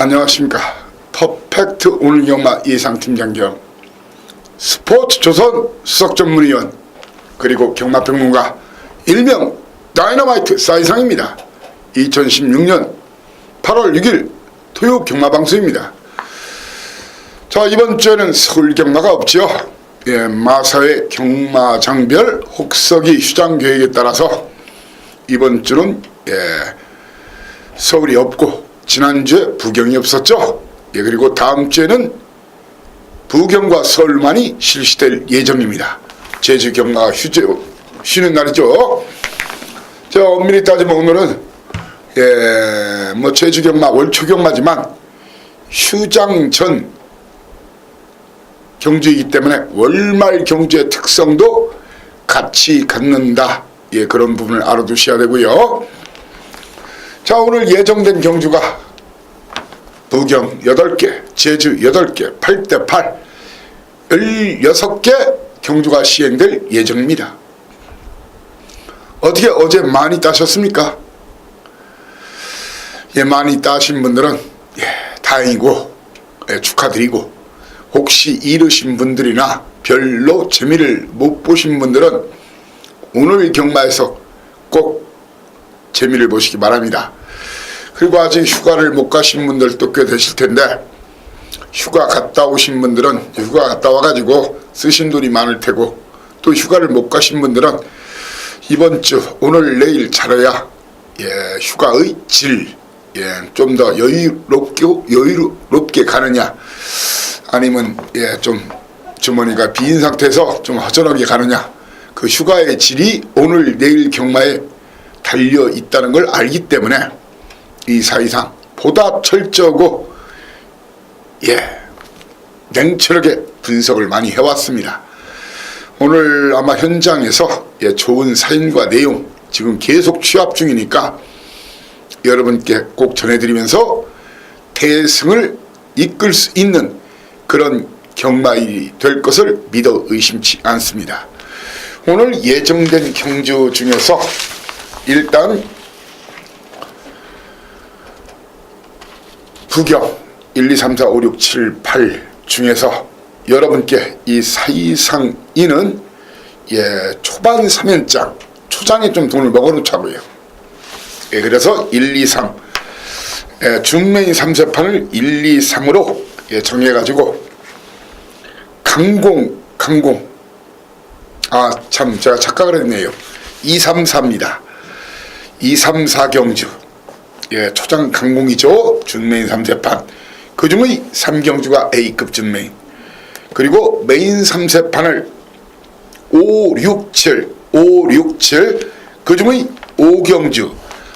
안녕하십니까. 퍼펙트 오늘 경마 예상팀장 겸 스포츠조선 수석전문위원 그리고 경마평론가 일명 다이너마이트 사이상입니다. 2016년 8월 6일 토요 경마방송입니다. 자, 이번 주에는 서울 경마가 없지요. 마사회 경마장별 혹서기 휴장 계획에 따라서 이번 주는 서울이 없고 지난주에 부경이 없었죠. 그리고 다음 주에는 부경과 서울만이 실시될 예정입니다. 제주 경마가 쉬는 날이죠. 자, 엄밀히 따지면 오늘은 제주 경마 월초 경마지만 휴장 전 경주이기 때문에 월말 경주의 특성도 같이 갖는다. 그런 부분을 알아두셔야 되고요. 자, 오늘 예정된 경주가 부경 8개, 제주 8개, 8대8 16개 경주가 시행될 예정입니다. 어떻게 어제 많이 따셨습니까? 많이 따신 분들은 다행이고 축하드리고, 혹시 잃으신 분들이나 별로 재미를 못 보신 분들은 오늘 경마에서 꼭 재미를 보시기 바랍니다. 그리고 아직 휴가를 못 가신 분들도 꽤 되실 텐데, 휴가 갔다 오신 분들은 휴가 갔다 와가지고 쓰신 돈이 많을 테고, 또 휴가를 못 가신 분들은 이번 주 오늘 내일 잘해야 휴가의 질 좀 더 여유롭게 가느냐, 아니면 좀 주머니가 빈 상태에서 좀 허전하게 가느냐, 그 휴가의 질이 오늘 내일 경마에 달려 있다는 걸 알기 때문에 이 사이상 보다 철저하고 냉철하게 분석을 많이 해왔습니다. 오늘 아마 현장에서 좋은 사인과 내용 지금 계속 취합 중이니까 여러분께 꼭 전해드리면서 대승을 이끌 수 있는 그런 경마일이 될 것을 믿어 의심치 않습니다. 오늘 예정된 경주 중에서 일단 부경 1, 2, 3, 4, 5, 6, 7, 8 중에서 여러분께 이 사이상인은 초반 3연장 초장에 좀 돈을 먹어놓자고요. 그래서 1, 2, 3 중매인 3세판을 1, 2, 3으로 정해가지고 강공 참 제가 착각을 했네요. 2, 3, 4입니다. 2, 3, 4 경주 초장 강공이죠. 준메인 3세판 그 중의 3경주가 A급 준메인, 그리고 메인 3세판을 5, 6, 7 그 중의 5경주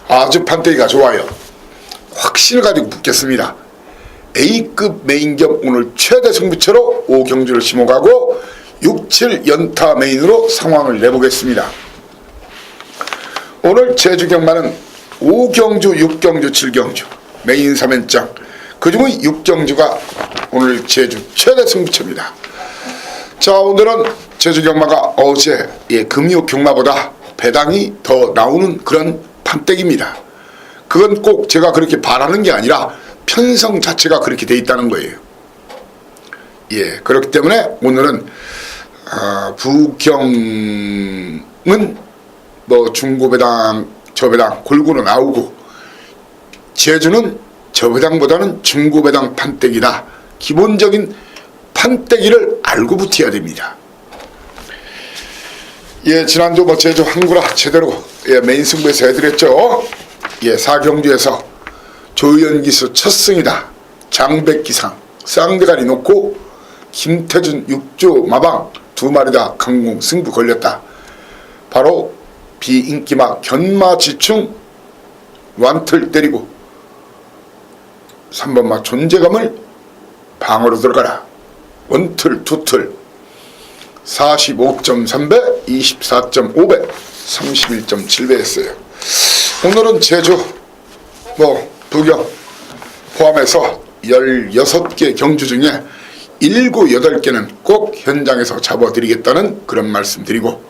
아주 판때기가 좋아요. 확신을 가지고 붙겠습니다. A급 메인 겸 오늘 최대 승부처로 5경주를 심어가고 6, 7 연타 메인으로 상황을 내보겠습니다. 오늘 제주 경마는 5경주, 6경주, 7경주 메인 3연장 그 중의 6경주가 오늘 제주 최대 승부처입니다. 자, 오늘은 제주 경마가 어제 금요 경마보다 배당이 더 나오는 그런 판때기입니다. 그건 꼭 제가 그렇게 바라는 게 아니라 편성 자체가 그렇게 돼 있다는 거예요. 그렇기 때문에 오늘은 부경은 뭐 중고배당 저배당 골고루 나오고, 제주는 저배당보다는 중고배당 판때기다. 기본적인 판때기를 알고 붙어야 됩니다. 지난주 제주 한구라 제대로 메인 승부에서 해드렸죠. 4경주에서 조연기수 첫 승이다. 장백기상 쌍대가리 놓고 김태준 6조 마방 2마리 다 강공 승부 걸렸다. 바로 비인기마 견마지충 완틀 때리고 3번마 존재감을 방어로 들어가라. 원틀 투틀 45.3배 24.5배 31.7배 했어요. 오늘은 제주 부경 포함해서 16개 경주 중에 7, 8개는 꼭 현장에서 잡아드리겠다는 그런 말씀 드리고,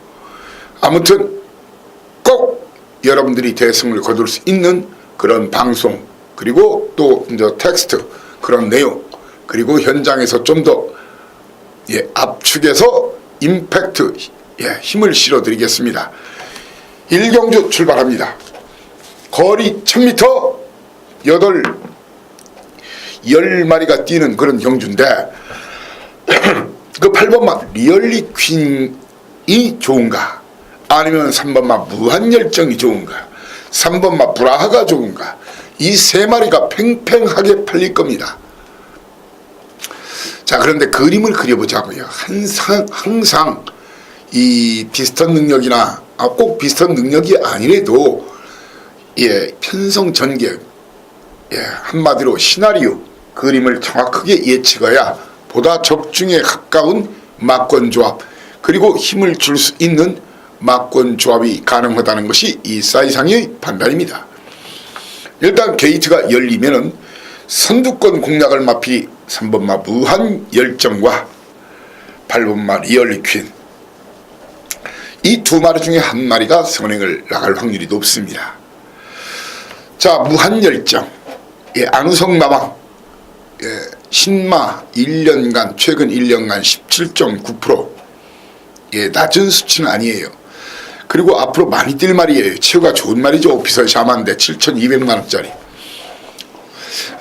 아무튼 꼭 여러분들이 대승을 거둘 수 있는 그런 방송 그리고 또 이제 텍스트 그런 내용, 그리고 현장에서 좀 더 압축해서 임팩트 힘을 실어드리겠습니다. 1경주 출발합니다. 거리 1000m 10마리가 뛰는 그런 경주인데 그 8번마 리얼리 퀸이 좋은가, 아니면 3번마 무한열정이 좋은가, 3번마 브라하가 좋은가, 이 세 마리가 팽팽하게 팔릴 겁니다. 자, 그런데 그림을 그려보자고요. 항상 이 비슷한 능력이나 꼭 비슷한 능력이 아니래도 편성 전개, 한마디로 시나리오 그림을 정확하게 예측해야 보다 적중에 가까운 막권 조합, 그리고 힘을 줄 수 있는 막권 조합이 가능하다는 것이 이 사이상의 판단입니다. 일단 게이트가 열리면은 선두권 공략을 마필 3번마 무한 열정과 8번마 리얼리 퀸, 이 두 마리 중에 한 마리가 선행을 나갈 확률이 높습니다. 자, 무한 열정, 안우성 마방, 신마 1년간, 최근 1년간 17.9%, 낮은 수치는 아니에요. 그리고 앞으로 많이 뛸 말이에요. 체구가 좋은 말이죠. 오피셜 샤만데 7,200만원짜리.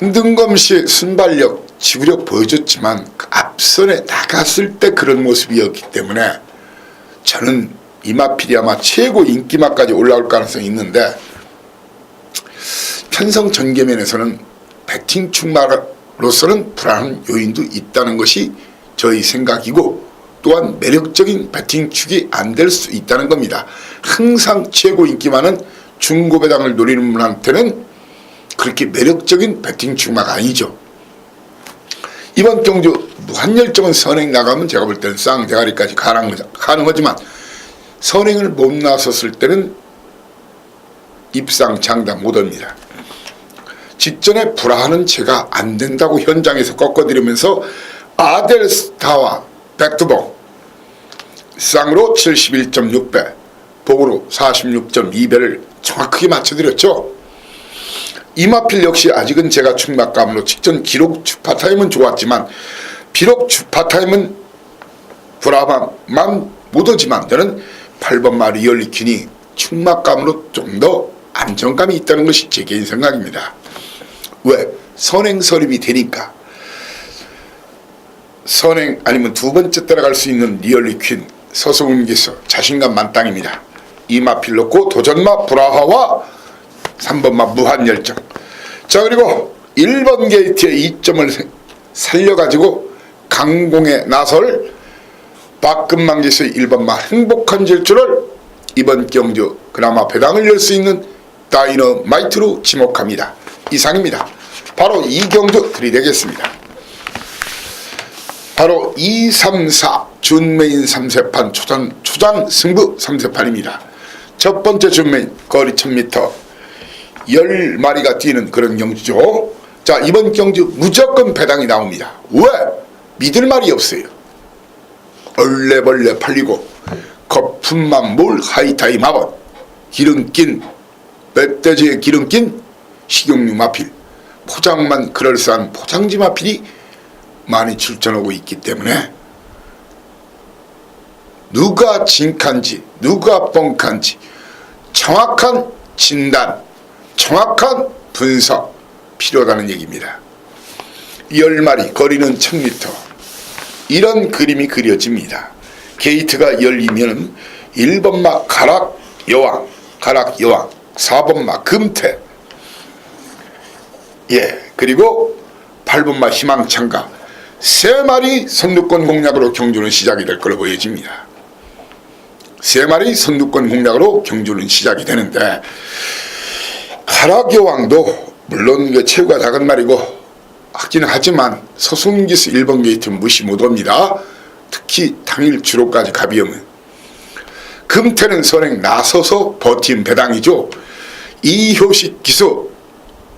능검시 순발력, 지구력 보여줬지만 그 앞선에 나갔을 때 그런 모습이었기 때문에 저는 이 마필이 아마 최고 인기마까지 올라올 가능성이 있는데, 편성 전개면에서는 배팅 축마로서는 불안한 요인도 있다는 것이 저희 생각이고, 또한 매력적인 배팅축이 안 될 수 있다는 겁니다. 항상 최고 인기 많은 중고배당을 노리는 분한테는 그렇게 매력적인 배팅축마가 아니죠. 이번 경주 무한열정은 선행 나가면 제가 볼 때는 쌍대가리까지 가능하지만, 선행을 못 나섰을 때는 입상장담 못합니다. 직전에 불화하는 제가 안 된다고 현장에서 꺾어드리면서 아델스타와 백두봉 쌍으로 71.6배, 복으로 46.2배를 정확하게 맞춰드렸죠. 이마필 역시 아직은 제가 충막감으로 직전 기록 주파타임은 좋았지만, 비록 주파타임은 브라만 못하지만 저는 8번마 리얼리 퀸이 충막감으로 좀 더 안정감이 있다는 것이 제 개인 생각입니다. 왜? 선행 설립이 되니까. 선행 아니면 두 번째 따라갈 수 있는 리얼리 퀸, 서성훈기서 자신감 만땅입니다. 이마필 놓고 도전마 브라하와 3번마 무한열정. 자, 그리고 1번 게이트의 2점을 살려가지고 강공에 나설 박금만기서의 1번마 행복한 질주를 이번 경주 그나마 배당을 열 수 있는 다이너마이트로 지목합니다. 이상입니다. 바로 이 경주 들이대겠습니다. 바로 2, 3, 4 준메인 3세판 초장 승부 3세판입니다. 첫 번째 준메인 거리 1000m 10마리가 뛰는 그런 경주죠. 자, 이번 경주 무조건 배당이 나옵니다. 왜? 믿을 말이 없어요. 얼레벌레 팔리고 거품만 몰 하이타이 마법, 기름 낀 멧돼지에 기름 낀 식용유 마필, 포장만 그럴싸한 포장지 마필이 많이 출전하고 있기 때문에 누가 진칸지 누가 뻥칸지 정확한 진단, 정확한 분석 필요하다는 얘기입니다. 10마리 거리는 1000m, 이런 그림이 그려집니다. 게이트가 열리면 1번마 가락여왕, 4번마 금태, 그리고 8번마 희망창가, 3마리 선두권 공략으로 경주는 시작이 될 걸로 보여집니다. 3마리 선두권 공략으로 경주는 시작이 되는데, 가락여왕도 물론 체구가 작은 말이고 하긴 하지만 서순기수 1번 게이트는 무시 못합니다. 특히 당일 주로까지 가비하면. 금태는 선행 나서서 버틴 배당이죠. 이효식 기수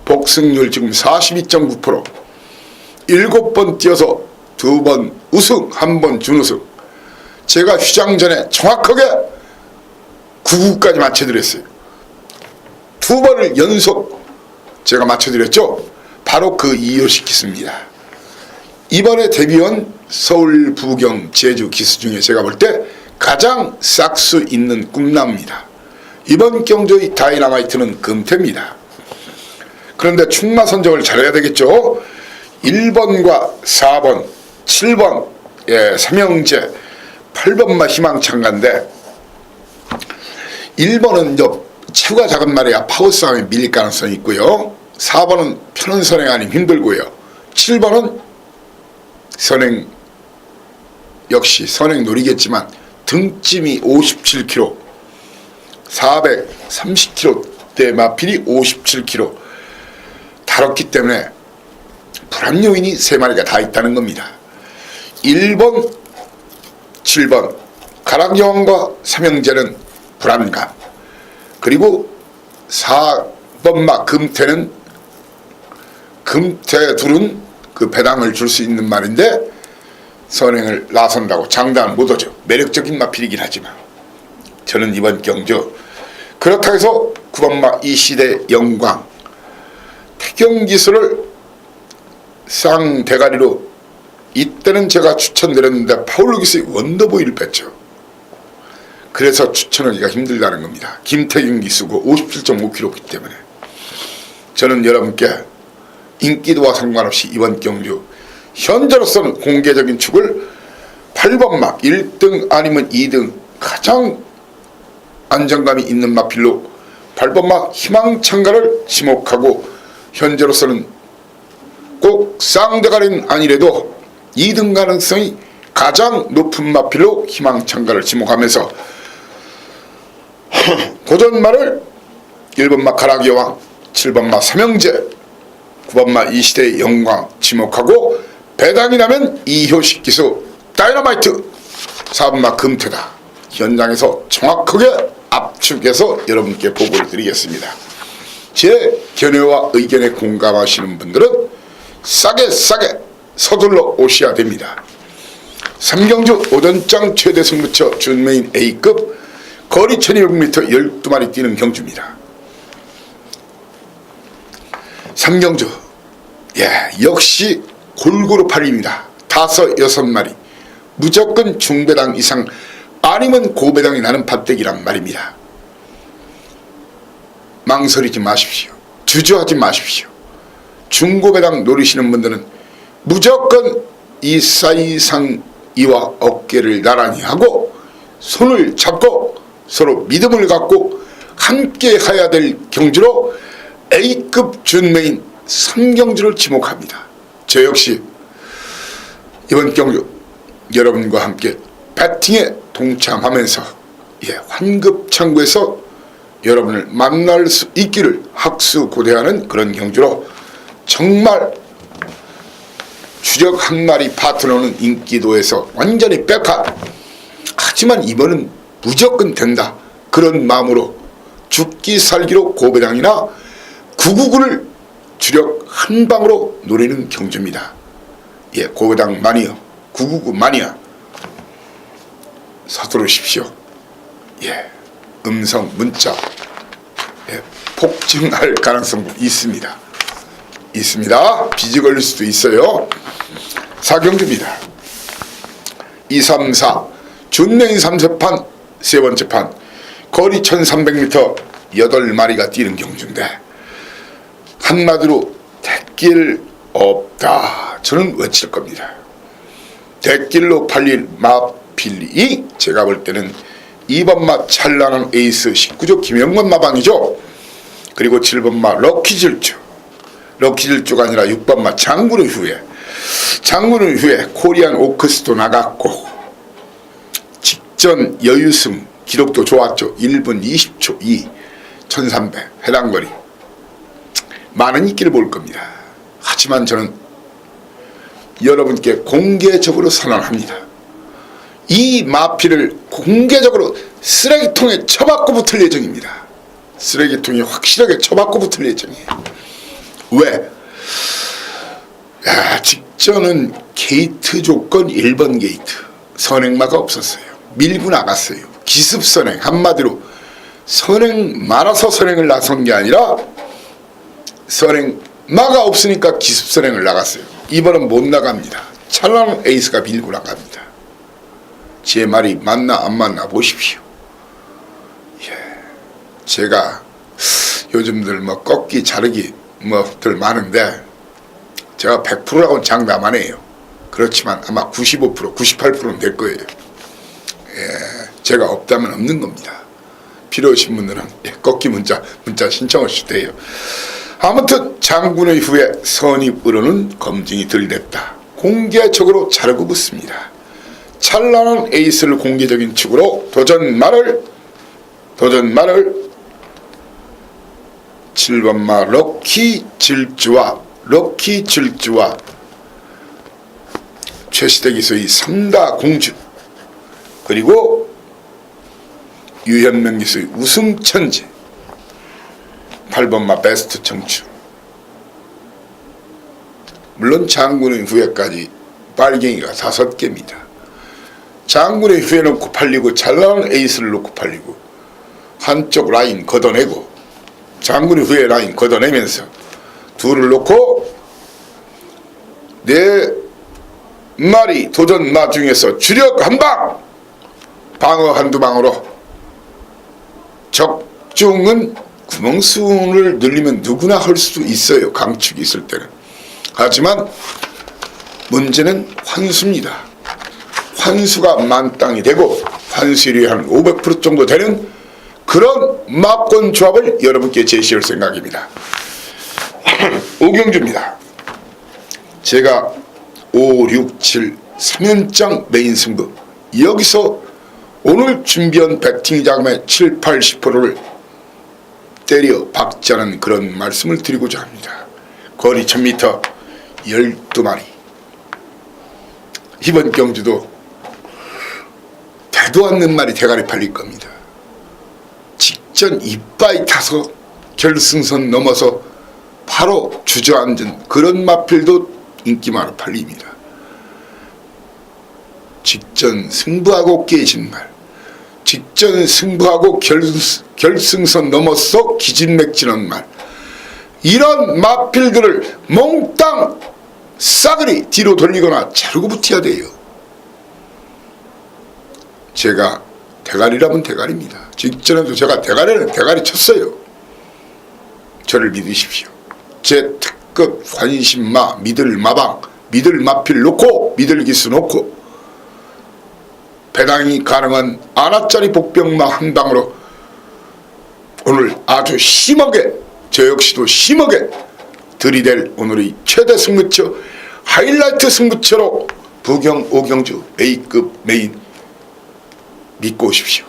복승률 지금 42.9%, 7번 뛰어서 2번 우승, 1번 준우승. 제가 휴장 전에 정확하게 9구까지 맞춰드렸어요. 2번을 연속 제가 맞춰드렸죠. 바로 그 이효식 기수입니다. 이번에 데뷔한 서울, 부경, 제주 기수 중에 제가 볼 때 가장 싹수 있는 꿈나무입니다. 이번 경주의 다이너마이트는 금태입니다. 그런데 충마 선정을 잘해야 되겠죠. 1번과 4번, 7번 삼형제, 8번마 희망찬가인데 1번은 체구가 작은 말이야 파워 싸움에 밀릴 가능성이 있고요. 4번은 편한 선행 아니면 힘들고요. 7번은 선행 역시 선행 노리겠지만 등짐이 57kg, 430kg대 마필이 57kg 다뤘기 때문에 불안 요인이 3마리가 다 있다는 겁니다. 1번, 7번 가락여왕과 삼형제는 불안감, 그리고 4번마 금태는 금태 둘은 그 배당을 줄 수 있는 말인데 선행을 나선다고 장담을 못하죠. 매력적인 마필이긴 하지만 저는 이번 경주 그렇다고 해서 9번마 이시대 영광 태경기수를 쌍대가리로 이때는 제가 추천드렸는데 파울루 기수의 원더보이를 뺐죠. 그래서 추천하기가 힘들다는 겁니다. 김태균 기수고 57.5kg이기 때문에 저는 여러분께 인기도와 상관없이 이번 경주 현재로서는 공개적인 축을 8번막 1등 아니면 2등 가장 안정감이 있는 마필로 8번막 희망찬가를 지목하고 현재로서는 꼭 쌍대가리는 아니래도 2등 가능성이 가장 높은 마필로 희망찬가를 지목하면서 도전마를 1번마 가락여왕, 7번마 삼형제, 9번마 이시대의 영광 지목하고 배당이 나면 이효식 기수 다이너마이트 4번마 금태다. 현장에서 정확하게 압축해서 여러분께 보고를 드리겠습니다. 제 견해와 의견에 공감하시는 분들은 싸게 서둘러 오셔야 됩니다. 삼경주 오전장 최대 승부처 준메인 A급 거리 1200m 12마리 뛰는 경주입니다. 삼경주 역시 골고루 팔립니다. 5, 6마리 무조건 중배당 이상 아니면 고배당이 나는 밭대기란 말입니다. 망설이지 마십시오. 주저하지 마십시오. 중고배당 노리시는 분들은 무조건 이 사이상 이와 어깨를 나란히 하고 손을 잡고 서로 믿음을 갖고 함께 가야 될 경주로 A급 준메인 3경주를 지목합니다. 저 역시 이번 경주 여러분과 함께 배팅에 동참하면서 환급창구에서 여러분을 만날 수 있기를 학수고대하는 그런 경주로 정말 주력 한 마리 파트너는 인기도에서 완전히 백합, 하지만 이번은 무조건 된다 그런 마음으로 죽기 살기로 고배당이나 999를 주력 한 방으로 노리는 경주입니다. 고배당 마니아 999 마니아 서두르십시오. 음성 문자 폭증할 가능성도 있습니다. 빚이 걸릴 수도 있어요. 4경주입니다. 2, 3, 4 준메인 3세판 세번째 판 거리 1300m 8마리가 뛰는 경주인데 한마디로 대길 없다 저는 외칠 겁니다. 대길로 팔릴 마필이 제가 볼 때는 2번마 찬란한 에이스 19조 김영건 마방이죠. 그리고 7번마 럭키질주가 아니라 6번마 장군의 후에 코리안 오크스도 나갔고 직전 여유승 기록도 좋았죠. 1분 20초 2 1300 해당거리 많은 인기를 볼 겁니다. 하지만 저는 여러분께 공개적으로 선언합니다. 이 마필을 공개적으로 쓰레기통에 처박고 붙을 예정입니다. 쓰레기통에 확실하게 처박고 붙을 예정이에요. 왜? 직전은 게이트 조건 1번 게이트 선행마가 없었어요. 밀고 나갔어요. 기습선행, 한마디로 선행 말아서 선행을 나선 게 아니라 선행마가 없으니까 기습선행을 나갔어요. 이번은 못 나갑니다. 찬란한 에이스가 밀고 나갑니다. 제 말이 맞나 안 맞나 보십시오. 예, 제가 요즘들 뭐 꺾기 자르기 뭐들 많은데 제가 100%라고는 장담 안 해요. 그렇지만 아마 95% 98%는 될 거예요. 예, 제가 없다면 없는 겁니다. 필요하신 분들은 꺾기 문자 신청하셔도 돼요. 아무튼 장군의 후에 선입으로는 검증이 들렸다. 공개적으로 자르고 붙습니다. 찬란한 에이스를 공개적인 축으로 도전말을 7번마 럭키 질주와 최시대 기수의 3다 공주 그리고 유현명 기수의 우승천재 8번마 베스트 청춘. 물론 장군의 후예까지 빨갱이가 5개입니다. 장군의 후예 놓고 팔리고 찬란한 에이스를 놓고 팔리고 한쪽 라인 걷어내고 장군의 후예 라인 걷어내면서 둘을 놓고 4마리 도전마 중에서 주력 한방 방어 한두 방으로 적중은 구멍수를 늘리면 누구나 할 수 있어요. 강축이 있을 때는. 하지만 문제는 환수입니다. 환수가 만땅이 되고 환수율이 한 500% 정도 되는 그런 막권 조합을 여러분께 제시할 생각입니다. 오경주입니다. 제가 5, 6, 7 3연장 메인 승부 여기서 오늘 준비한 배팅 자금의 7, 80%를 때려 박자는 그런 말씀을 드리고자 합니다. 거리 1000m 12마리. 이번 경주도 되도 않는 말이 대가리 팔릴 겁니다. 직전 이빠이 타서 결승선 넘어서 바로 주저앉은 그런 마필도 인기만으로 팔립니다. 직전 승부하고 깨진 말, 직전 승부하고 결승선 넘어서 기진맥진한 말, 이런 마필들을 몽땅 싸그리 뒤로 돌리거나 자르고 붙여야 돼요. 제가 대가리라면 대가리입니다. 직전에도 제가 대가리 쳤어요. 저를 믿으십시오. 제 특급 환심마 믿을 마방 믿을 마필 놓고 믿을 기수 놓고 배당이 가능한 아나짜리 복병마 한 방으로 오늘 아주 심하게 저 역시도 심하게 들이댈 오늘의 최대 승부처 하이라이트 승부처로 부경 오경주 A급 메인 믿고 오십시오.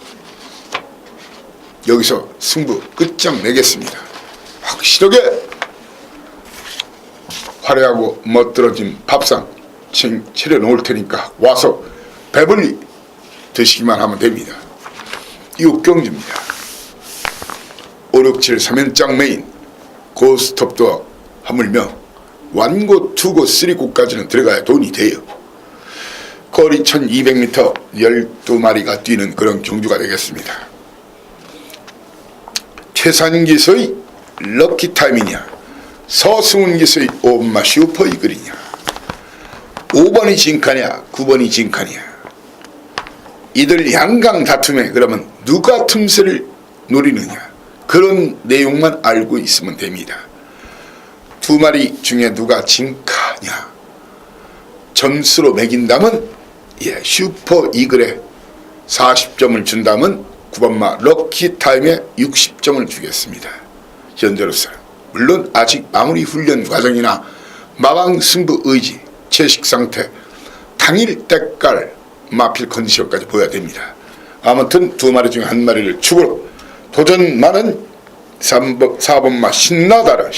여기서 승부 끝장내겠습니다. 확실하게 화려하고 멋들어진 밥상 차려놓을 테니까 와서 배불리 드시기만 하면 됩니다. 육경주입니다. 5, 6, 7 3연장 메인 고스톱도 하물며 완고, 투고, 쓰리고까지는 들어가야 돈이 돼요. 거리 1200m 12마리가 뛰는 그런 경주가 되겠습니다. 최산 기수의 럭키타임이냐 서승훈 기수의 5번마 슈퍼이글이냐 5번이 진카냐 9번이 진카냐 이들 양강 다툼에 그러면 누가 틈새를 노리느냐 그런 내용만 알고 있으면 됩니다. 2마리 중에 누가 진카냐 점수로 매긴다면 슈퍼 이글에 40점을 준다면 9번마 럭키타임에 60점을 주겠습니다. 현재로서는 물론 아직 마무리 훈련 과정이나 마방 승부 의지 채식 상태 당일 때깔 마필 컨디션까지 보여야 됩니다. 아무튼 2마리 중에 1마리를 축으로 도전만은 4번마 신나다래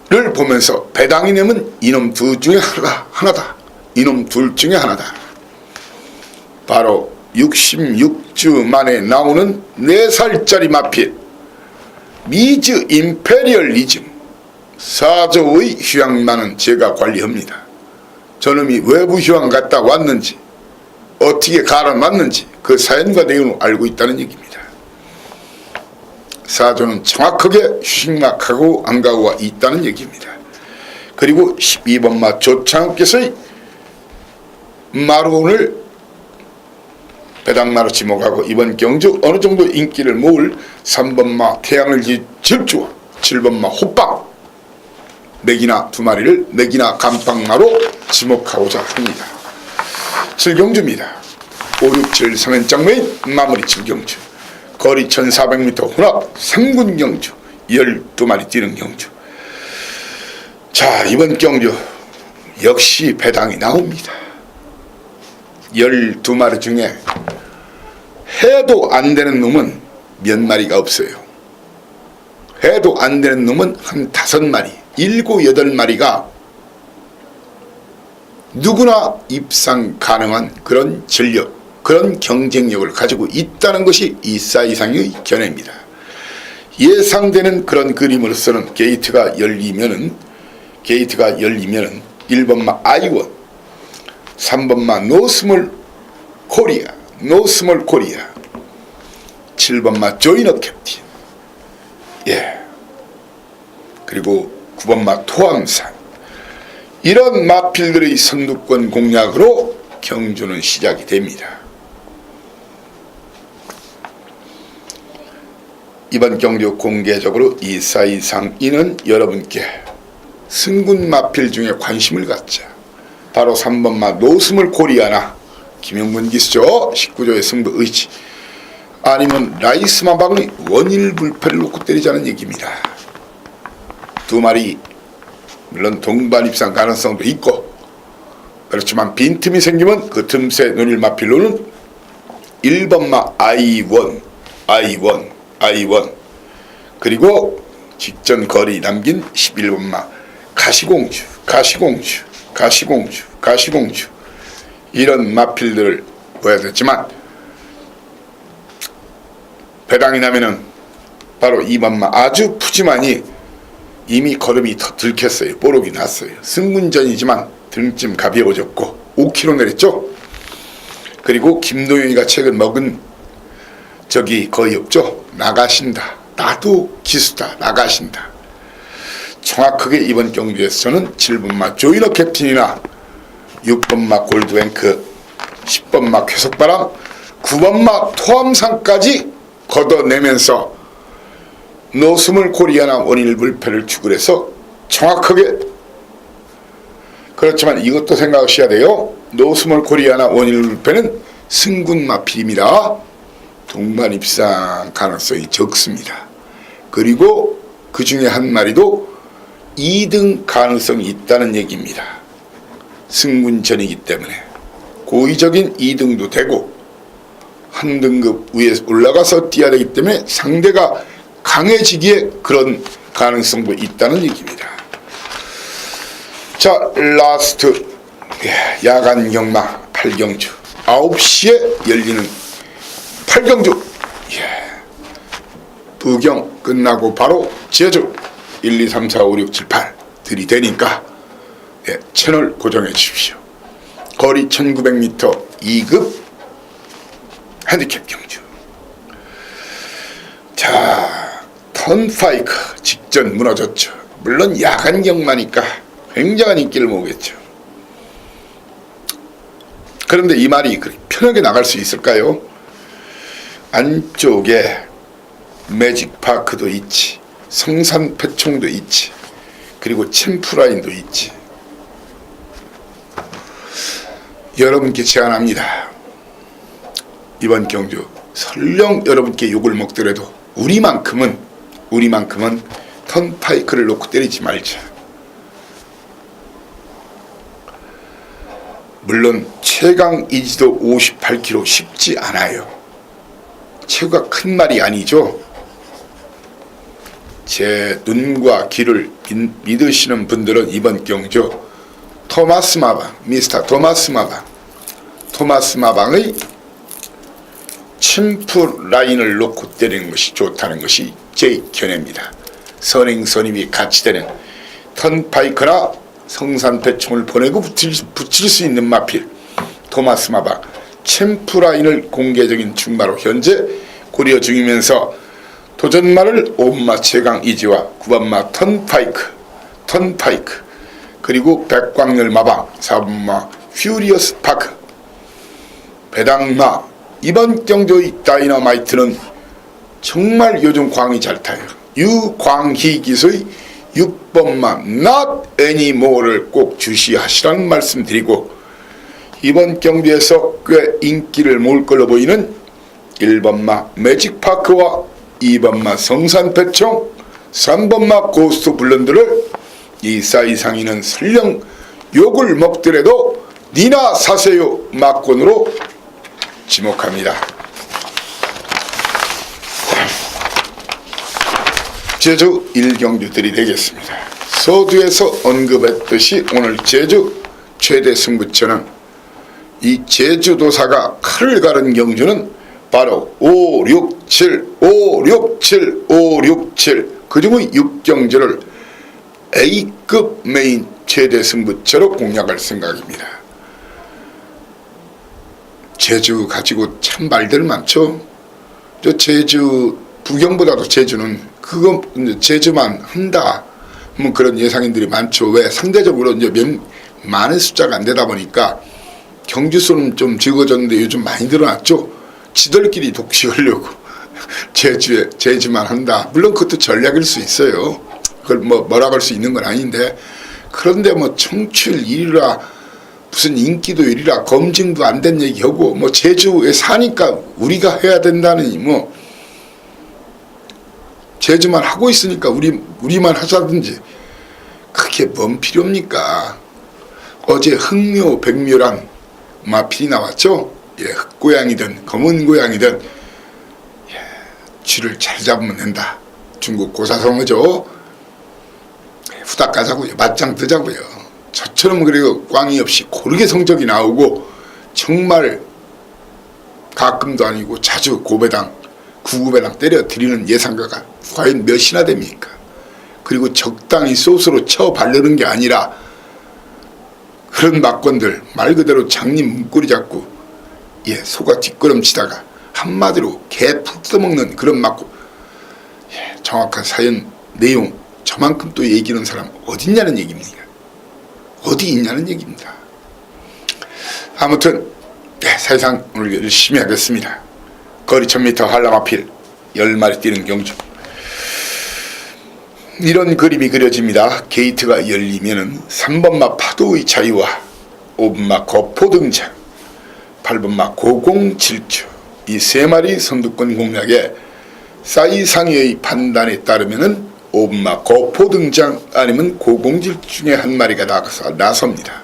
를 보면서 배당이 내면 이놈 둘 중에 하나다. 이놈 둘 중에 하나다. 바로 66주 만에 나오는 4살짜리 마필 미즈 임페리얼리즘 4조의 휴양만은 제가 관리합니다. 저놈이 외부 휴양 갔다 왔는지 어떻게 갈아놨는지 그 사연과 내용을 알고 있다는 얘기입니다. 사조는 정확하게 휴식마 가고 안 가고가 있다는 얘기입니다. 그리고 12번마 조창욱께서의 마루온을 배당마로 지목하고 이번 경주 어느 정도 인기를 모을 3번마 태양을 질주, 7번마 호빵 맥이나 두 마리를 맥이나 감빵마로 지목하고자 합니다. 7경주입니다. 5, 6, 7 3연장매인 마무리 7경주, 거리 1400m 혼합 3군 경주, 12마리 뛰는 경주. 자, 이번 경주 역시 배당이 나옵니다. 12마리 중에 해도 안 되는 놈은 몇 마리가 없어요. 해도 안 되는 놈은 한 5마리, 7, 8마리가 누구나 입상 가능한 그런 전력, 그런 경쟁력을 가지고 있다는 것이 이사 이상의 견해입니다. 예상되는 그런 그림으로서는 게이트가 열리면은 1번마 아이원, 3번마 노스몰 코리아, 7번마 조이너 캡틴, 그리고 9번마 토암산, 이런 마필들의 선두권 공략으로 경주는 시작이 됩니다. 이번 경주 공개적으로 이사 이상인은 여러분께 승군 마필 중에 관심을 갖자. 바로 3번마 노스몰 코리아나 김영문 기수죠. 19조의 승부 의지, 아니면 라이스마방의 원일 불패를 놓고 때리자는 얘기입니다. 두 마리 물론 동반 입상 가능성도 있고, 그렇지만 빈틈이 생기면 그 틈새 논일 마필로는 1번마 아이원, 그리고 직전 거리 남긴 11번마 가시공주, 이런 마필들을 보여줬지만, 배당이 나면은 바로 2번마 아주 푸짐하니 이미 걸음이 더 들켰어요. 뽀록이 났어요. 승군전이지만 등짐 가벼워졌고 5kg 내렸죠. 그리고 김도윤이가 최근 먹은 적이 거의 없죠. 나가신다. 나도 기수다. 나가신다. 정확하게 이번 경주에서 저는 7번마 조이너 캡틴이나 6번마 골드뱅크, 10번마 쾌속바람, 9번마 토암산까지 걷어내면서 노스몰 코리아나 원일 불패를 추구해서 정확하게, 그렇지만 이것도 생각하셔야 돼요. 노스몰 코리아나 원일 불패는 승군 마필입니다. 동반 입상 가능성이 적습니다. 그리고 그 중에 한 마리도 2등 가능성이 있다는 얘기입니다. 승군전이기 때문에 고의적인 2등도 되고 한 등급 위에 올라가서 뛰어야 되기 때문에 상대가 강해지기에 그런 가능성도 있다는 얘기입니다. 자, 라스트 야간 경마 8경주 9시에 열리는 8경주, 부경 끝나고 바로 제주 1, 2, 3, 4, 5, 6, 7, 8 들이대니까 채널 고정해 주십시오. 거리 1900m 2급 핸디캡 경주. 자, 턴파이크 직전 무너졌죠. 물론 야간 경마니까 굉장한 인기를 모으겠죠. 그런데 이 말이 그렇게 편하게 나갈 수 있을까요? 안쪽에 매직파크도 있지, 성산패총도 있지, 그리고 챔프라인도 있지. 여러분께 제안합니다. 이번 경주 설령 여러분께 욕을 먹더라도 우리만큼은 턴파이크를 놓고 때리지 말자. 물론 최강 이지도 58kg 쉽지 않아요. 체구가 큰 말이 아니죠. 제 눈과 귀를 믿으시는 분들은 이번 경주 토마스 마방, 미스터 토마스 마방의 챔프 라인을 놓고 때리는 것이 좋다는 것이 제 견해입니다. 선행선임이 같이 되는 턴파이크나 성산패총을 보내고 붙일 수 있는 마필 토마스 마방 챔프 라인을 공개적인 출마로 현재 고려 중이면서 도전마를 5번마 최강 이지와 9번마 턴파이크 그리고 백광열 마방 4번마 퓨리어스 파크 배당마 이번 경주의 다이너마이트는 정말 요즘 광이 잘 타요. 유광희 기수의 6번마 not anymore를 꼭 주시하시라는 말씀드리고 이번 경주에서 꽤 인기를 모을 걸로 보이는 1번마 매직파크와 2번마 성산패총 3번마 고스트 블런드를 이 사이상이는 설령 욕을 먹더라도 니나 사세요 막권으로 지목합니다. 제주 1경주들이 되겠습니다. 서두에서 언급했듯이 오늘 제주 최대 승부처는 이 제주도사가 칼을 가른 경주는 바로 567 그중의 6경주를 A급 메인 최대 승부처로 공략할 생각입니다. 제주 가지고 참 말들 많죠. 저 제주 부경보다도 제주는 그거 제주만 한다 뭐 그런 예상인들이 많죠. 왜 상대적으로 이제 많은 숫자가 안 되다 보니까 경주수는 좀 적어졌는데 요즘 많이 늘어났죠. 지들끼리 독식하려고 제주만 한다. 물론 그것도 전략일 수 있어요. 그걸 뭐라고 할 수 있는 건 아닌데 그런데 뭐 청취율 1위라 무슨 인기도 1위라 검증도 안 된 얘기하고 뭐 제주에 사니까 우리가 해야 된다느니 뭐 제주만 하고 있으니까 우리만 하자든지 그게 뭔 필요입니까? 어제 흑묘 백묘랑 마필이 나왔죠. 예, 흑고양이든 검은 고양이든 예, 쥐를 잘 잡으면 된다. 중국 고사성어죠. 후딱 가자고요. 맞짱 뜨자고요. 저처럼 그래도 꽝이 없이 고르게 성적이 나오고 정말 가끔도 아니고 자주 고배당 구구배당 때려 드리는 예상가가 과연 몇이나 됩니까? 그리고 적당히 소스로 쳐 바르는 게 아니라 그런 막건들 말 그대로 장님 문고리 잡고 예 소가 뒷걸음치다가 한마디로 개 푹 떠먹는 그런 막고 예, 정확한 사연 내용 저만큼 또 얘기하는 사람 어딨냐는 얘기입니다. 어디 있냐는 얘기입니다. 아무튼 네, 사실상 오늘 열심히 하겠습니다. 거리 1000m 한라마필 10마리 뛰는 경주 이런 그림이 그려집니다. 게이트가 열리면은 3번마 파도의 자유와 5번마 거포 등장 8번마 고공질주 이 세 마리 선두권 공략에 사이상의 판단에 따르면은 5번마 거포 등장 아니면 고공질주 중에 한 마리가 나섭니다.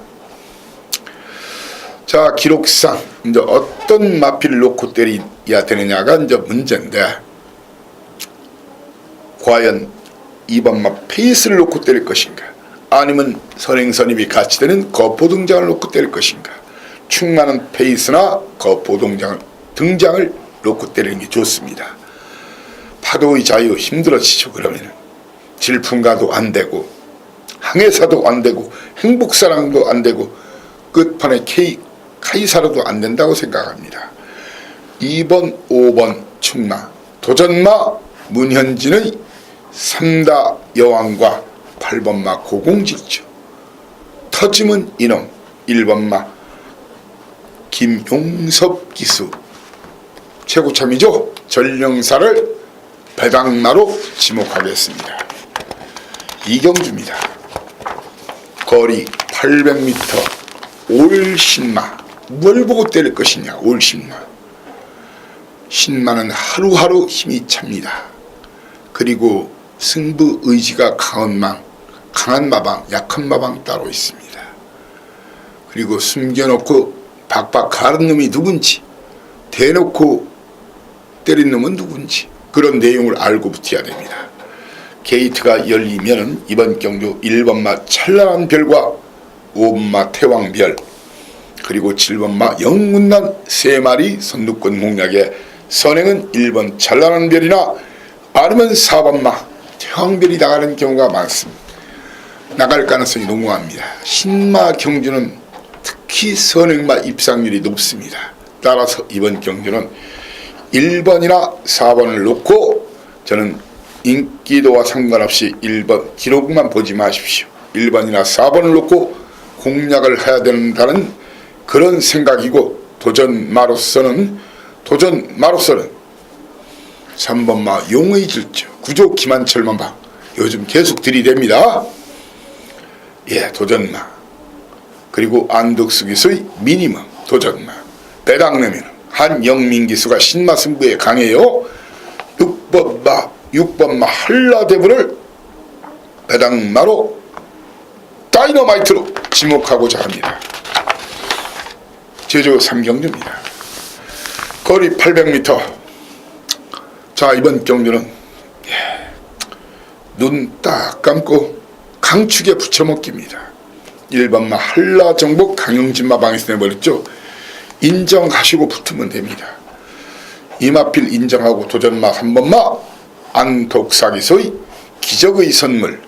자 기록상 이제 어떤 마필을 놓고 때려야 되느냐가 이제 문제인데 과연 2번마 페이스를 놓고 때릴 것인가 아니면 선행선입이 같이 되는 거포 등장을 놓고 때릴 것인가 충만한 페이스나 거포 등장을 놓고 때리는 게 좋습니다. 파도의 자유 힘들어지죠. 그러면 질풍가도 안 되고 항해사도 안 되고 행복사랑도 안 되고 끝판에 카이사로도 안 된다고 생각합니다. 2번 5번 충마 도전마 문현진의 3다 여왕과 8번마 고공질주 터지면 이놈 1번마 김용섭 기수 최고참이죠. 전령사를 배당마로 지목하겠습니다. 이경주입니다. 거리 800m 올신마 뭘 보고 때릴 것이냐. 올신마 신마는 하루하루 힘이 찹니다. 그리고 승부 의지가 강한 마방 약한 마방 따로 있습니다. 그리고 숨겨놓고 박박 가른 놈이 누군지 대놓고 때린 놈은 누군지 그런 내용을 알고 붙어야 됩니다. 게이트가 열리면 이번 경주 1번마 찬란한 별과 5번마 태왕별 그리고 7번마 영문난 3마리 선두권 공략에 선행은 1번 찬란한 별이나 아니면 4번마 태왕별이 나가는 경우가 많습니다. 나갈 가능성이 농후합니다. 신마 경주는 특히 선행마 입상률이 높습니다. 따라서 이번 경주는 1번이나 4번을 놓고 저는 인기도와 상관없이 1번 기록만 보지 마십시오. 1번이나 4번을 놓고 공략을 해야 된다는 그런 생각이고, 도전마로서는 3번마 용의 질주 구조 김한철만 봐. 요즘 계속 들이댑니다. 예, 도전마. 그리고 안덕수 기수의 미니멈 도전마. 배당내면 한영민 기수가 신마승부에 강해요. 6번마 한라대부를 배당마로 다이너마이트로 지목하고자 합니다. 제주 3경주입니다. 거리 800m. 자, 이번 경주는 눈 딱 감고 강축에 붙여먹기입니다. 1번마 한라정복 강영진마 방에서 내버렸죠. 인정하시고 붙으면 됩니다. 이마필 인정하고 도전마 3번마 안독사기소의 기적의 선물,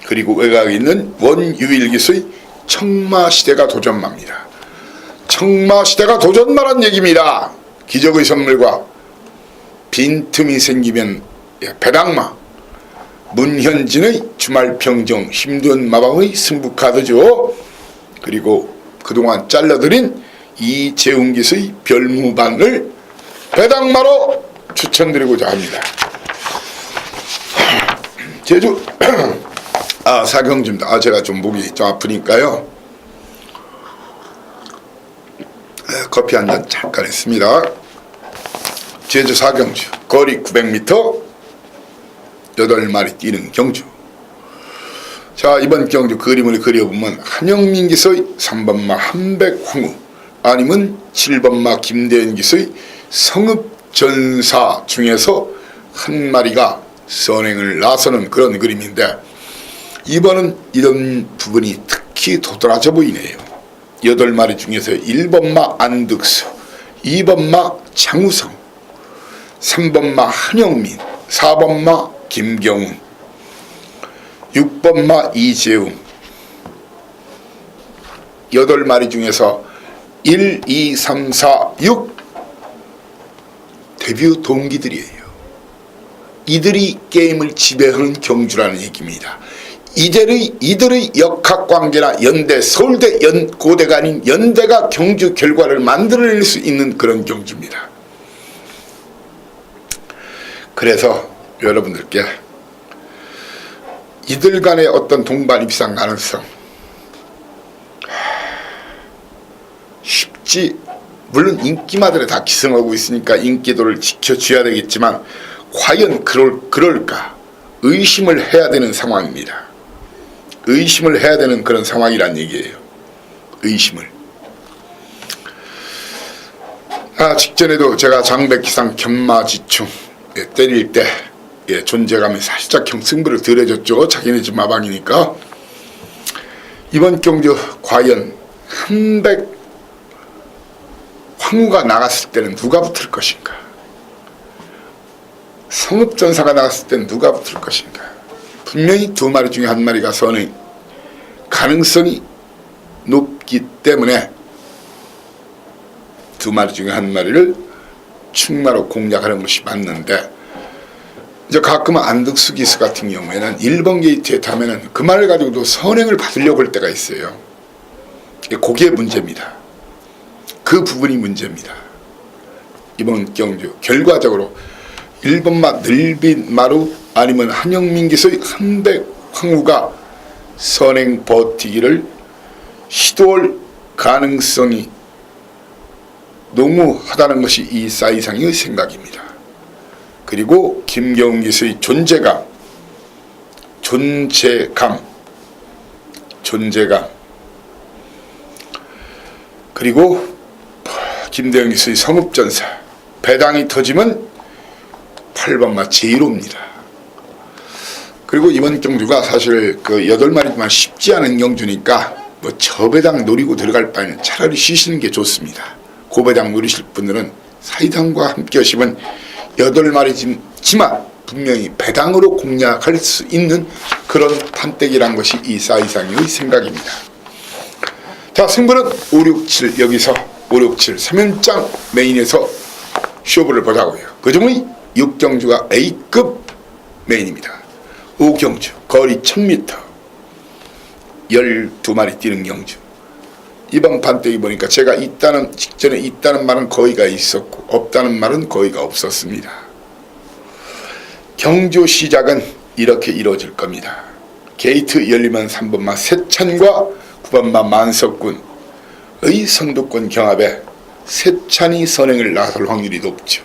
그리고 외곽에 있는 원유일기소의 청마시대가 도전마입니다. 청마시대가 도전마란 얘기입니다. 기적의 선물과 빈틈이 생기면 배당마, 문현진의 주말평정 힘든 마방의 승부카드죠. 그리고 그동안 잘라드린 이재웅기수의 별무반을 배당마로 추천드리고자 합니다. 제주 사경주입니다. 제가 좀 목이 좀 아프니까요. 커피 한 잔 잠깐 했습니다. 제주 사경주 거리 900m 8마리 뛰는 경주. 자, 이번 경주 그림을 그려보면 한영민 기수의 3번마 한백황후, 아니면 7번마 김대현 기수의 성읍전사 중에서 한 마리가 선행을 나서는 그런 그림인데, 이번은 이런 부분이 특히 도드라져 보이네요. 8마리 중에서 1번마 안득수, 2번마 장우성, 3번마 한영민, 4번마 김경훈, 6번마 이재웅. 8마리 중에서 1, 2, 3, 4, 6 데뷔 동기들이에요. 이들이 게임을 지배하는 경주라는 얘기입니다. 이들의 역학관계나 연대, 서울대 고대가 아닌 연대가 경주 결과를 만들어낼 수 있는 그런 경주입니다. 그래서 여러분들께 이들 간의 어떤 동반 입상 가능성 쉽지, 물론 인기마들에 다 기승하고 있으니까 인기도를 지켜줘야 되겠지만 과연 그럴까 의심을 해야 되는 상황입니다. 의심을 해야 되는 그런 상황이란 얘기예요. 의심을. 직전에도 제가 장백기상 견마지충 때릴 때 존재감이 살짝 승부를 덜 해줬죠. 자기네 집 마방이니까. 이번 경주 과연 한백 황후가 나갔을 때는 누가 붙을 것인가, 성읍전사가 나갔을 때는 누가 붙을 것인가. 분명히 2마리 중에 1마리가 선의 가능성이 높기 때문에 2마리 중에 1마리를 충마로 공략하는 것이 맞는데, 이제 가끔은 안득수 기수 같은 경우에는 1번 게이트에 타면은 그 말을 가지고도 선행을 받으려고 할 때가 있어요. 그게 문제입니다. 그 부분이 문제입니다. 이번 경주 결과적으로 1번마 늘빛마루 아니면 한영민 기수의 한백황후가 선행 버티기를 시도할 가능성이 농후하다는 것이 이 사이상의 생각입니다. 그리고 김경훈 기수의 존재감, 그리고 김대현 기수의 성읍전사, 배당이 터지면 8번마 제1호입니다. 그리고 이번 경주가 사실 그 8마리지만 쉽지 않은 경주니까 뭐 저배당 노리고 들어갈 바에는 차라리 쉬시는 게 좋습니다. 고배당 노리실 분들은 사이당과 함께 하시면 8마리지만 분명히 배당으로 공략할 수 있는 그런 판때기란 것이 이 사이상의 생각입니다. 자, 승부는 5, 6, 7 여기서 5, 6, 7 3연장 메인에서 쇼부를 보자고요. 그중의 6경주가 A급 메인입니다. 5경주 거리 1000m 12마리 뛰는 경주. 이번 판때기 보니까 제가 직전에 있다는 말은 거의가 있었고 없다는 말은 거의가 없었습니다. 경주 시작은 이렇게 이루어질 겁니다. 게이트 열리면 3번마 세찬과 9번마 만석군의 선두권 경합에 세찬이 선행을 나설 확률이 높죠.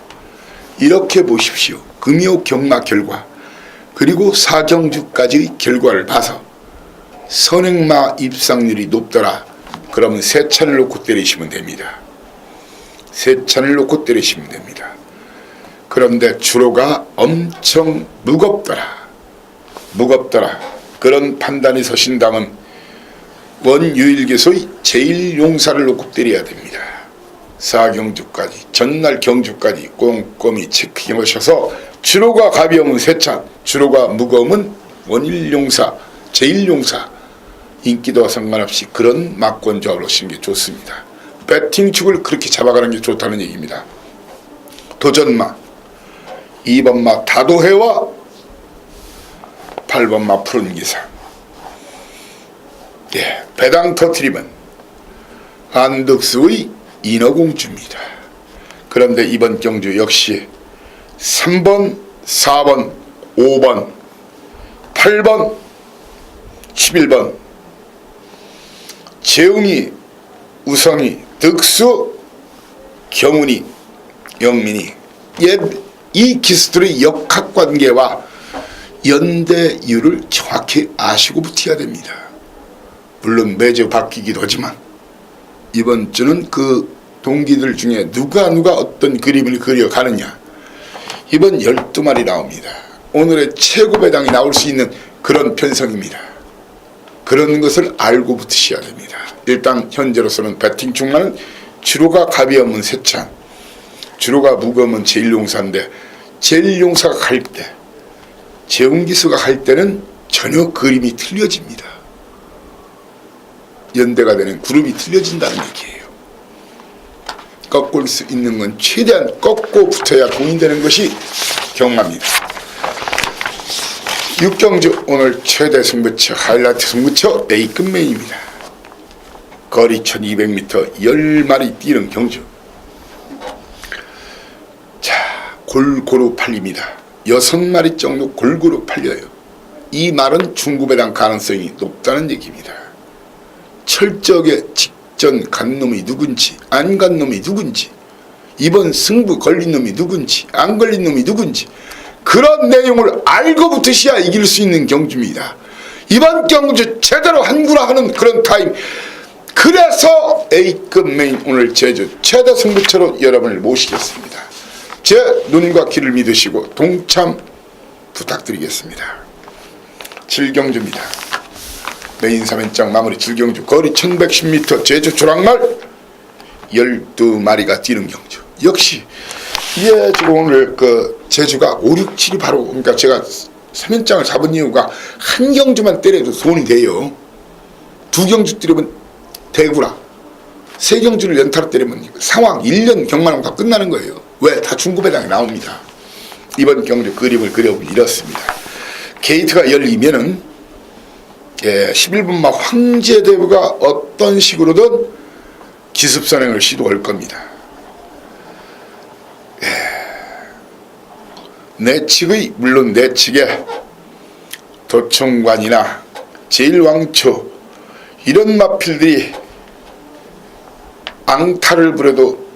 이렇게 보십시오. 금요 경마 결과 그리고 4경주까지의 결과를 봐서 선행마 입상률이 높더라. 그러면 세찬을 놓고 때리시면 됩니다. 세찬을 놓고 때리시면 됩니다. 그런데 주로가 엄청 무겁더라. 그런 판단이 서신다면 원유일교소의 제1용사를 놓고 때려야 됩니다. 4경주까지 전날 경주까지 꼼꼼히 체크해 보셔서 주로가 가벼우면 세찬, 주로가 무거우면 원일용사, 제1용사 인기도와 상관없이 그런 막권 조합을 하시는 게 좋습니다. 배팅축을 그렇게 잡아가는 게 좋다는 얘기입니다. 도전마 2번마 다도해와 8번마 푸른기사. 예, 배당 터트리면 안덕수의 인어공주입니다. 그런데 이번 경주 역시 3번, 4번, 5번, 8번, 11번 재웅이, 우성이, 득수, 경운이, 영민이 이 기수들의 역학관계와 연대율을 정확히 아시고 붙어야 됩니다. 물론 매주 바뀌기도 하지만 이번 주는 그 동기들 중에 누가 어떤 그림을 그려가느냐. 이번 12마리 나옵니다. 오늘의 최고 배당이 나올 수 있는 그런 편성입니다. 그런 것을 알고 붙으셔야 됩니다. 일단 현재로서는 배팅축만은 주로가 가벼우면 세찬, 주로가 무거우면 제1용사인데 제1용사가 갈 때, 재웅기수가 갈 때는 전혀 그림이 틀려집니다. 연대가 되는 그룹이 틀려진다는 얘기예요. 꺾을 수 있는 건 최대한 꺾고 붙어야 공인되는 것이 경마입니다. 6경주 오늘 최대 승부처 하이라이트 승부처 A급 메인입니다. 거리 1200m 10마리 뛰는 경주. 자, 골고루 팔립니다. 6마리 정도 골고루 팔려요. 이 말은 중구배당 가능성이 높다는 얘기입니다. 철저하게 직전 간 놈이 누군지 안 간 놈이 누군지 이번 승부 걸린 놈이 누군지 안 걸린 놈이 누군지 그런 내용을 알고 붙으셔야 이길 수 있는 경주입니다. 이번 경주 제대로 한구라 하는 그런 타임. 그래서 A급 메인 오늘 제주 최대 승부처로 여러분을 모시겠습니다. 제 눈과 귀를 믿으시고 동참 부탁드리겠습니다. 7경주입니다. 메인 3연장 마무리 7경주 거리 1110m 제주 조랑말 12마리가 뛰는 경주. 역시 예, 지금 오늘 그 제주가 5, 6, 7이 바로 그러니까 제가 3연장을 잡은 이유가 한 경주만 때려도 돈이 돼요. 2경주 때리면 대구라 3경주를 연타로 때리면 상황 1년 경마는 다 끝나는 거예요. 왜? 다 중구배당이 나옵니다. 이번 경주 그림을 그려보면 이렇습니다. 게이트가 열리면은 11번마 황제대부가 어떤 식으로든 기습선행을 시도할 겁니다. 물론 내측에 도청관이나 제1왕초 이런 마필들이 앙탈을 부려도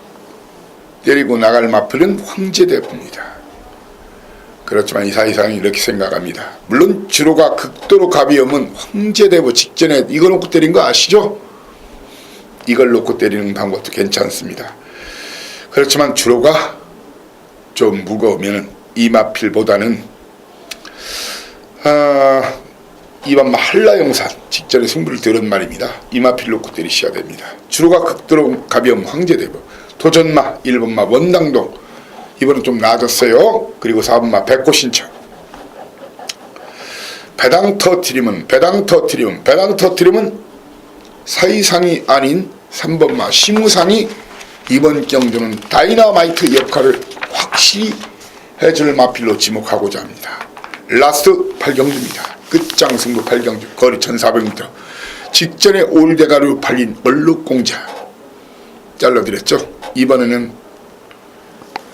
때리고 나갈 마필은 황제대부입니다. 그렇지만 이 사이상이 이렇게 생각합니다. 물론 주로가 극도로 가벼우면 황제대부 직전에 이걸 놓고 때린 거 아시죠? 이걸 놓고 때리는 방법도 괜찮습니다. 그렇지만 주로가 좀 무거우면 이 마필보다는 이번마 한라영산 직전에 승부를 들은 말입니다. 이 마필 놓고 때리셔야 됩니다. 주로가 극도로 가벼운 황제대부, 도전마 1번마 원당동 이번은 좀 나아졌어요. 그리고 4번마 백고신청. 배당 터트리면 사이상이 아닌 3번마 심우상이 이번 경주는 다이너마이트 역할을 확실히 해줄 마필로 지목하고자 합니다. 라스트 8경주입니다. 끝장 승부 8경주, 거리 1400m. 직전에 올대가루 팔린 얼룩공자 잘라드렸죠. 이번에는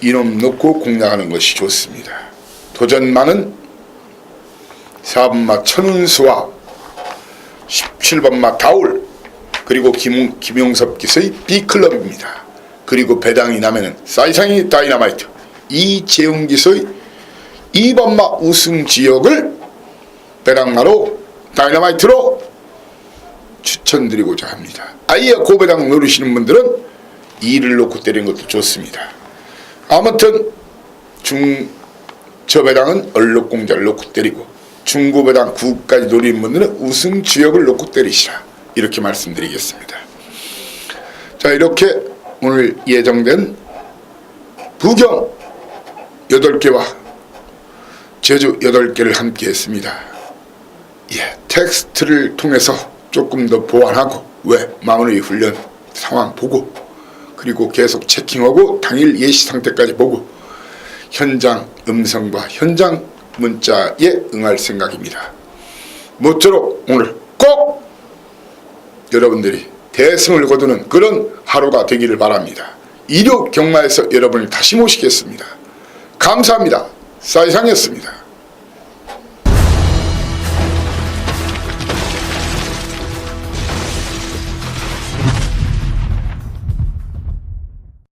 이놈 놓고 공략하는 것이 좋습니다. 도전마는 4번마 천운수와 17번마 다울, 그리고 김용섭 기수의 B클럽입니다. 그리고 배당이 나면은 사이상이 다이너마이트, 이재웅 기수의 2번마 우승 지역을 배당마로 다이너마이트로 추천드리고자 합니다. 아예 고배당 노리시는 분들은 2를 놓고 때리는 것도 좋습니다. 아무튼 저배당은 얼룩공자를 놓고 때리고, 중고배당 9까지 노리는 분들은 우승 지역을 놓고 때리시라, 이렇게 말씀드리겠습니다. 자, 이렇게 오늘 예정된 부경 8개와 제주 8개를 함께 했습니다. 텍스트를 통해서 조금 더 보완하고, 마무리 훈련 상황 보고, 그리고 계속 체킹하고 당일 예시 상태까지 보고 현장 음성과 현장 문자에 응할 생각입니다. 모쪼록 오늘 꼭 여러분들이 대승을 거두는 그런 하루가 되기를 바랍니다. 일요 경마에서 여러분을 다시 모시겠습니다. 감사합니다. 사이상이었습니다.